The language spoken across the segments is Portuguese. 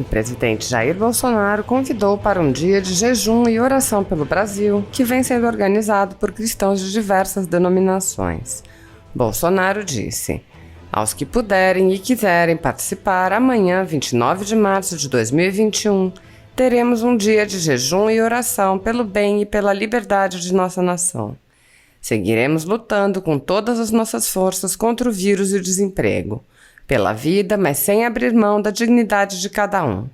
presidente Jair Bolsonaro convidou para um dia de jejum e oração pelo Brasil, que vem sendo organizado por cristãos de diversas denominações. Bolsonaro disse: aos que puderem e quiserem participar, amanhã, 29 de março de 2021, teremos um dia de jejum e oração pelo bem e pela liberdade de nossa nação. Seguiremos lutando com todas as nossas forças contra o vírus e o desemprego, pela vida, mas sem abrir mão da dignidade de cada um.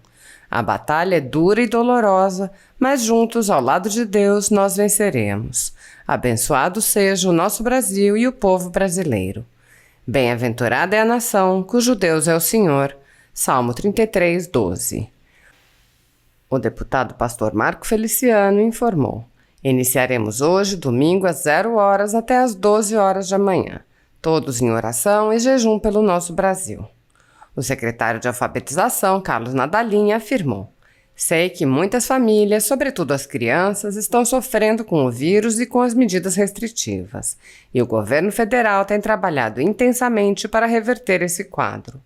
A batalha é dura e dolorosa, mas juntos, ao lado de Deus, nós venceremos. Abençoado seja o nosso Brasil e o povo brasileiro. Bem-aventurada é a nação, cujo Deus é o Senhor. Salmo 33, 12. O deputado pastor Marco Feliciano informou: iniciaremos hoje, domingo, às 0 horas até às 12 horas da manhã, todos em oração e jejum pelo nosso Brasil. O secretário de Alfabetização, Carlos Nadalim, afirmou: sei que muitas famílias, sobretudo as crianças, estão sofrendo com o vírus e com as medidas restritivas, e o governo federal tem trabalhado intensamente para reverter esse quadro.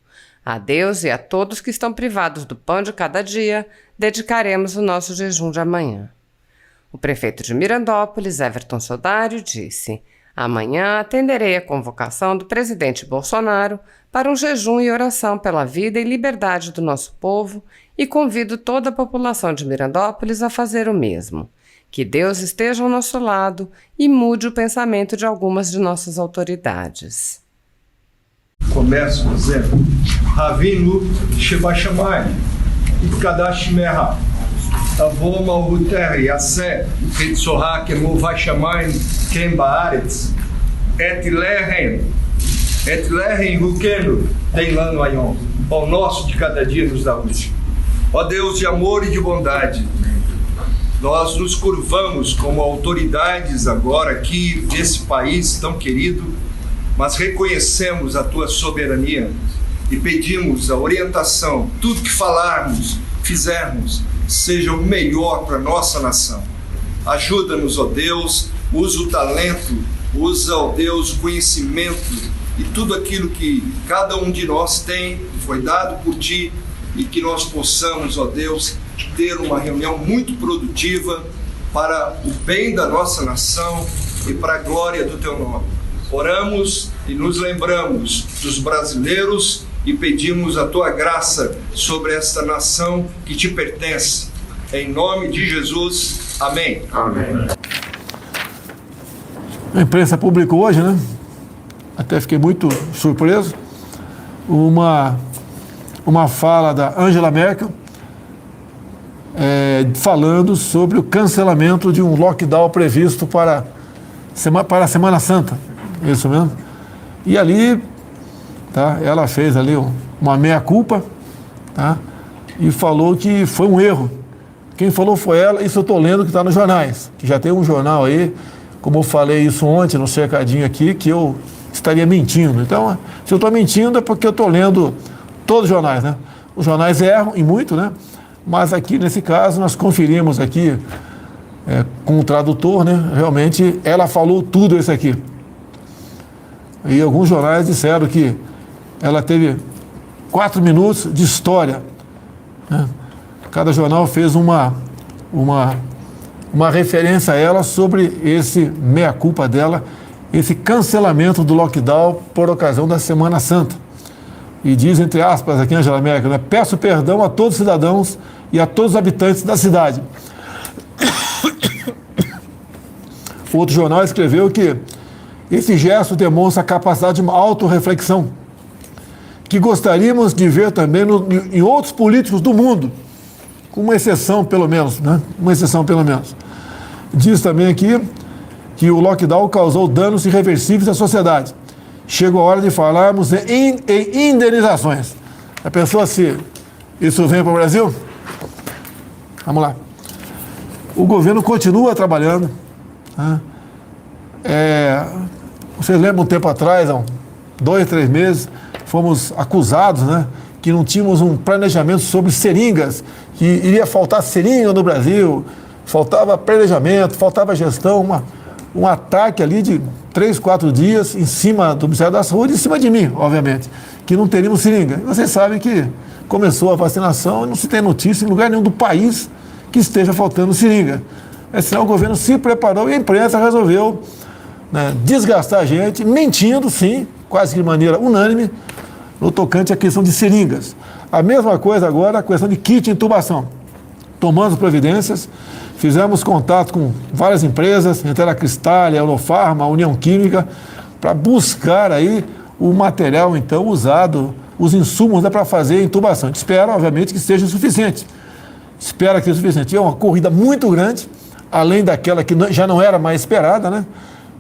A Deus e a todos que estão privados do pão de cada dia, dedicaremos o nosso jejum de amanhã. O prefeito de Mirandópolis, Everton Sodário, disse: amanhã atenderei a convocação do presidente Bolsonaro para um jejum e oração pela vida e liberdade do nosso povo e convido toda a população de Mirandópolis a fazer o mesmo. Que Deus esteja ao nosso lado e mude o pensamento de algumas de nossas autoridades. Começo dizendo: Ravinu Sheba Shammai, Itkadash Meha, Avo Malhuter Yaseh, Ritzoha Kemo Vashamayim Kem Baaretz, Et Lehem Rukenu Teilano Ayon, ao nosso de cada dia nos dá hoje. Ó Deus de amor e de bondade, nós nos curvamos como autoridades agora aqui desse país tão querido, mas reconhecemos a tua soberania e pedimos a orientação, tudo que falarmos, fizermos, seja o melhor para a nossa nação. Ajuda-nos, ó Deus, usa o talento, usa, ó Deus, o conhecimento e tudo aquilo que cada um de nós tem, que foi dado por ti, e que nós possamos, ó Deus, ter uma reunião muito produtiva para o bem da nossa nação e para a glória do teu nome. Oramos e nos lembramos dos brasileiros e pedimos a tua graça sobre esta nação que te pertence. Em nome de Jesus, amém. Amém. A imprensa publicou hoje, né? Até fiquei muito surpreso, uma fala da Angela Merkel falando sobre o cancelamento de um lockdown previsto para a Semana Santa, isso mesmo. E ali, tá, ela fez ali uma meia-culpa, tá, e falou que foi um erro. Quem falou foi ela, isso eu estou lendo que está nos jornais, que já tem um jornal aí, como eu falei isso ontem no cercadinho aqui, que eu estaria mentindo. Então, se eu estou mentindo é porque eu estou lendo todos os jornais, né? Os jornais erram em muito, né? Mas aqui, nesse caso, nós conferimos aqui com o tradutor, né? Realmente, ela falou tudo isso aqui. E alguns jornais disseram que ela teve 4 minutos de história, né? Cada jornal fez uma referência a ela sobre esse meia-culpa dela, esse cancelamento do lockdown por ocasião da Semana Santa. E diz, entre aspas, aqui Angela Merkel, né, peço perdão a todos os cidadãos e a todos os habitantes da cidade. Outro jornal escreveu que esse gesto demonstra a capacidade de uma autorreflexão, que gostaríamos de ver também em outros políticos do mundo, com uma exceção pelo menos, né? Uma exceção pelo menos. Diz também aqui que o lockdown causou danos irreversíveis à sociedade. Chegou a hora de falarmos em indenizações. A pessoa, se isso vem para o Brasil, vamos lá. O governo continua trabalhando, né? Vocês lembram um tempo atrás, há 2, 3 meses, fomos acusados, né, que não tínhamos um planejamento sobre seringas, que iria faltar seringa no Brasil, faltava planejamento, faltava gestão, um ataque ali de 3, 4 dias em cima do Ministério da Saúde, em cima de mim, obviamente, que não teríamos seringa. E vocês sabem que começou a vacinação e não se tem notícia em lugar nenhum do país que esteja faltando seringa. É sinal, o governo se preparou e a imprensa resolveu, né, desgastar a gente, mentindo, sim, quase que de maneira unânime, no tocante à questão de seringas. A mesma coisa agora, a questão de kit de intubação. Tomamos providências, fizemos contato com várias empresas, entre a Cristal, a Eurofarma, a União Química, para buscar aí o material, então, usado, os insumos, né, para fazer a intubação. A gente espera, obviamente, que seja suficiente. Espera que seja suficiente. É uma corrida muito grande, além daquela que já não era mais esperada, né?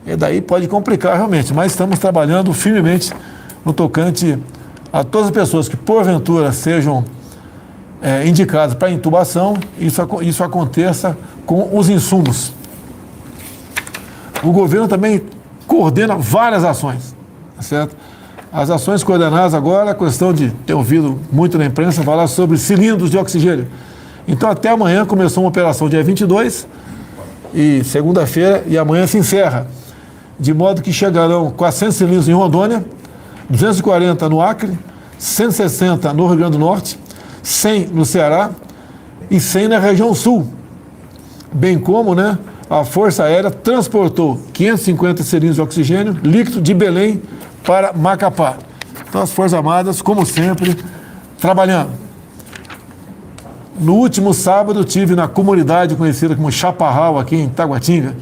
E daí pode complicar realmente, mas estamos trabalhando firmemente no tocante a todas as pessoas que porventura sejam indicadas para intubação, isso aconteça com os insumos. O governo também coordena várias ações, tá certo? As ações coordenadas agora, a questão de ter ouvido muito na imprensa falar sobre cilindros de oxigênio. Então até amanhã começou uma operação dia 22 e segunda-feira e amanhã se encerra. De modo que chegarão 400 cilindros em Rondônia, 240 no Acre, 160 no Rio Grande do Norte, 100 no Ceará e 100 na região sul. Bem como, né, a Força Aérea transportou 550 cilindros de oxigênio líquido de Belém para Macapá. Então as Forças Armadas, como sempre, trabalhando. No último sábado, estive na comunidade conhecida como Chaparral, aqui em Taguatinga.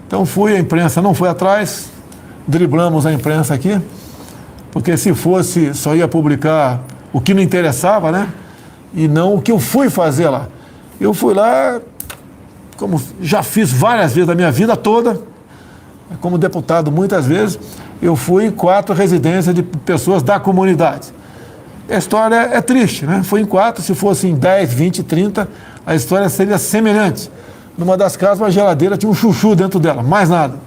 Então a imprensa não foi atrás, driblamos a imprensa aqui, porque se fosse, só ia publicar o que não interessava, né? E não o que eu fui fazer lá. Eu fui lá, como já fiz várias vezes da minha vida toda, como deputado muitas vezes, eu fui em 4 residências de pessoas da comunidade. A história é triste, né? Fui em 4, se fosse em 10, 20, 30, a história seria semelhante. Numa das casas, uma geladeira tinha um chuchu dentro dela, mais nada.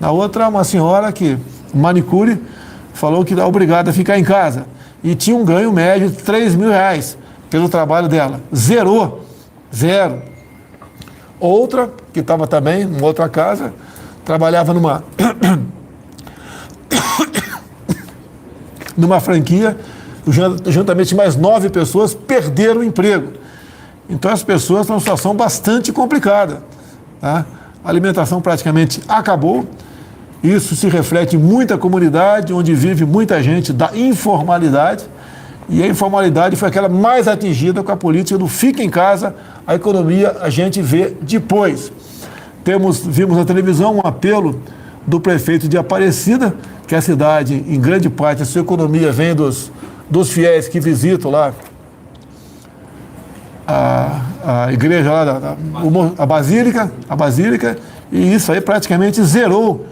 Na outra, uma senhora que, manicure, falou que era obrigada a ficar em casa. E tinha um ganho médio de R$3.000 pelo trabalho dela. Zerou. Zero. Outra, que estava também em outra casa, trabalhava numa franquia, juntamente mais 9 pessoas perderam o emprego. Então as pessoas estão numa situação bastante complicada, tá? A alimentação praticamente acabou. Isso se reflete em muita comunidade, onde vive muita gente da informalidade. E a informalidade foi aquela mais atingida com a política do fica em casa, a economia a gente vê depois. Vimos na televisão um apelo do prefeito de Aparecida, que a cidade, em grande parte, a sua economia vem dos fiéis que visitam lá a igreja lá, a Basílica, e isso aí praticamente zerou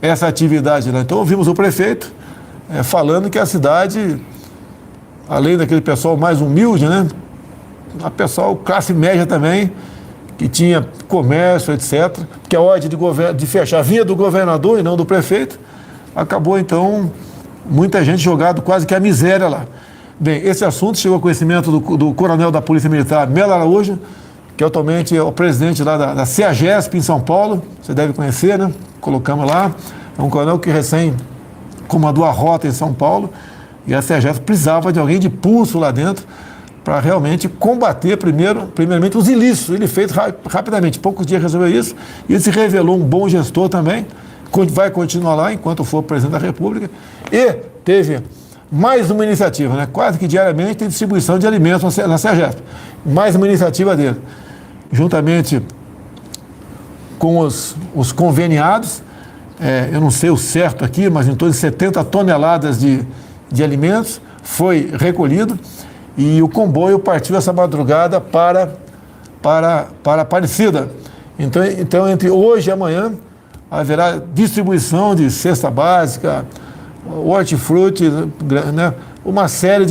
essa atividade lá. Então ouvimos o prefeito falando que a cidade, além daquele pessoal mais humilde, né, a pessoal classe média também, que tinha comércio, etc., que a ordem de fechar vinha do governador e não do prefeito, acabou então muita gente jogado quase que a miséria lá. Bem, esse assunto chegou ao conhecimento do coronel da Polícia Militar, Melo Araújo, que atualmente é o presidente lá da CEAGESP em São Paulo, você deve conhecer, né? Colocamos lá, é um coronel que recém comandou a rota em São Paulo, e a CEAGESP precisava de alguém de pulso lá dentro para realmente combater primeiramente os ilícitos. Ele fez rapidamente, poucos dias resolveu isso, e ele se revelou um bom gestor também, vai continuar lá enquanto for presidente da República, e teve mais uma iniciativa, né? Quase que diariamente tem distribuição de alimentos na CEAGESP. Mais uma iniciativa dele. Juntamente com os conveniados, eu não sei o certo aqui, mas em torno de 70 toneladas de alimentos foi recolhido e o comboio partiu essa madrugada para Aparecida. Então, entre hoje e amanhã, haverá distribuição de cesta básica, hortifruti, né, uma série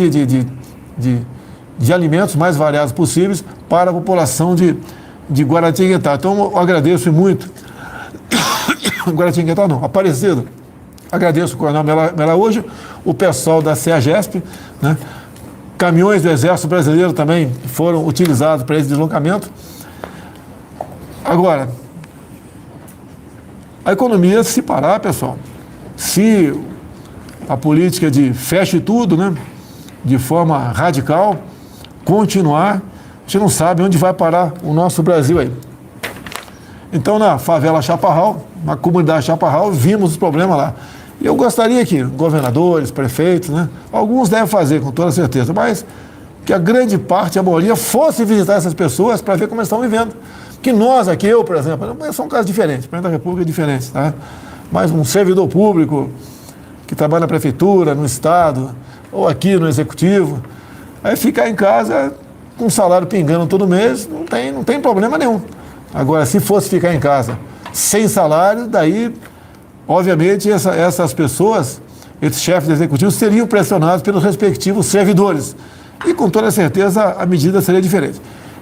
de alimentos mais variados possíveis para a população de Guaratinguetá. Então, eu agradeço muito. Guaratinguetá não, Aparecida. Agradeço o coronel Melaújo, o pessoal da CEAGESP, né? Caminhões do Exército Brasileiro também foram utilizados para esse deslocamento. Agora, a economia se parar, pessoal, se a política de feche tudo, né, de forma radical, continuar, a gente não sabe onde vai parar o nosso Brasil aí. Então, na favela Chaparral, na comunidade Chaparral, vimos os problemas lá. E eu gostaria que governadores, prefeitos, né, alguns devem fazer, com toda certeza, mas que a grande parte, a maioria, fosse visitar essas pessoas para ver como eles estão vivendo. Que nós aqui, eu, por exemplo, são casos diferentes, o presidente da República é diferente, tá? Mas um servidor público que trabalha na prefeitura, no Estado, ou aqui no Executivo, aí ficar em casa com um salário pingando todo mês, não tem problema nenhum. Agora, se fosse ficar em casa sem salário, daí, obviamente, essas pessoas, esses chefes executivos, seriam pressionados pelos respectivos servidores. E, com toda certeza, a medida seria diferente.